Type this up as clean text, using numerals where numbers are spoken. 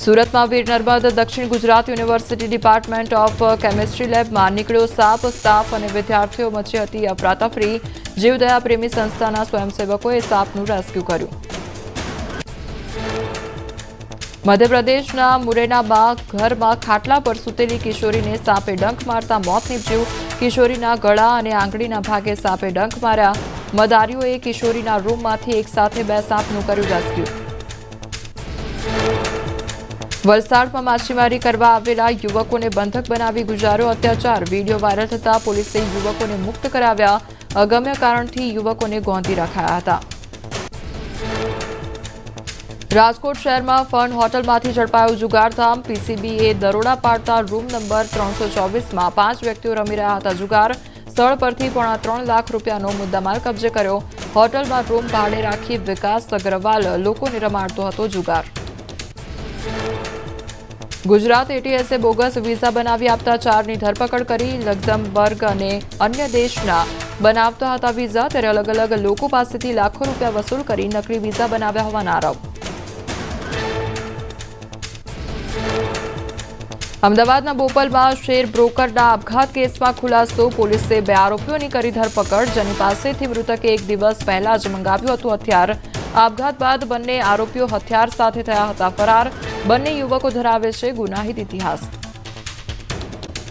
સુરતમાં વીર નર્મદ દક્ષિણ Gujarat university department of chemistry લેબમાં નીકળ્યો સાપ. સ્ટાફ અને વિદ્યાર્થીઓ મચી હતી અફરાતફરી. જીવદયા પ્રેમી સંસ્થાના સ્વયંસેવકોએ સાપનું રેસ્ક્યુ કર્યું. મધ્યપ્રદેશના મુરૈનામાં ઘરમાં ખાટલા પર સૂતેલી કિશોરીને સાપે ડંખ મારતા મોત નીપજ્યું. કિશોરીના ગળા અને આંગળીના ભાગે સાપે ડંખ માર્યા. મદારીઓએ કિશોરીના રૂમમાંથી એકસાથે 2 સાપનું કર્યું રેસ્ક્યુ. વલસાડમાં માછીમારી કરવા આવેલા યુવકોને બંધક બનાવી ગુજાર્યો અત્યાચાર. વિડીયો વાયરલ થતા પોલીસે યુવકોને મુક્ત કરાવ્યા. અગમ્ય કારણથી યુવકોને ગોંધી રખાયા હતા. રાજકોટ શહેરમાં ફન હોટલમાંથી ઝડપાયો જુગારધામ. પીસીબીએ દરોડા પાડતા રૂમ નંબર 324માં 5 વ્યક્તિઓ રમી રહ્યા હતા જુગાર. સ્થળ પરથી ₹3.5 લાખ મુદ્દામાલ કબજે કર્યો. હોટલમાં રૂમ ભાડે રાખી વિકાસ અગ્રવાલ લોકોને રમાડતો હતો જુગાર. ગુજરાત એટીએસે બોગસ વિઝા બનાવી આપતા 4ની ધરપકડ કરી. લક્ઝમબર્ગ અને અન્ય દેશના બનાવતા હતા વિઝા, ત્યારે અલગ અલગ લોકો પાસેથી લાખો રૂપિયા વસૂલ કરી નકલી વિઝા બનાવ્યા હોવાના આરોપ. અમદાવાદના બોપલમાં શેર બ્રોકરના આપઘાત કેસમાં ખુલાસો. પોલીસે 2 આરોપીઓની કરી ધરપકડ. જેની પાસેથી મૃતકે 1 દિવસ પહેલા જ મંગાવ્યું હતું હથિયાર. આપઘાત બાદ બંને આરોપીઓ હથિયાર સાથે થયા હતા ફરાર. બંને યુવકો ધરાવે છે ગુનાહિત ઇતિહાસ.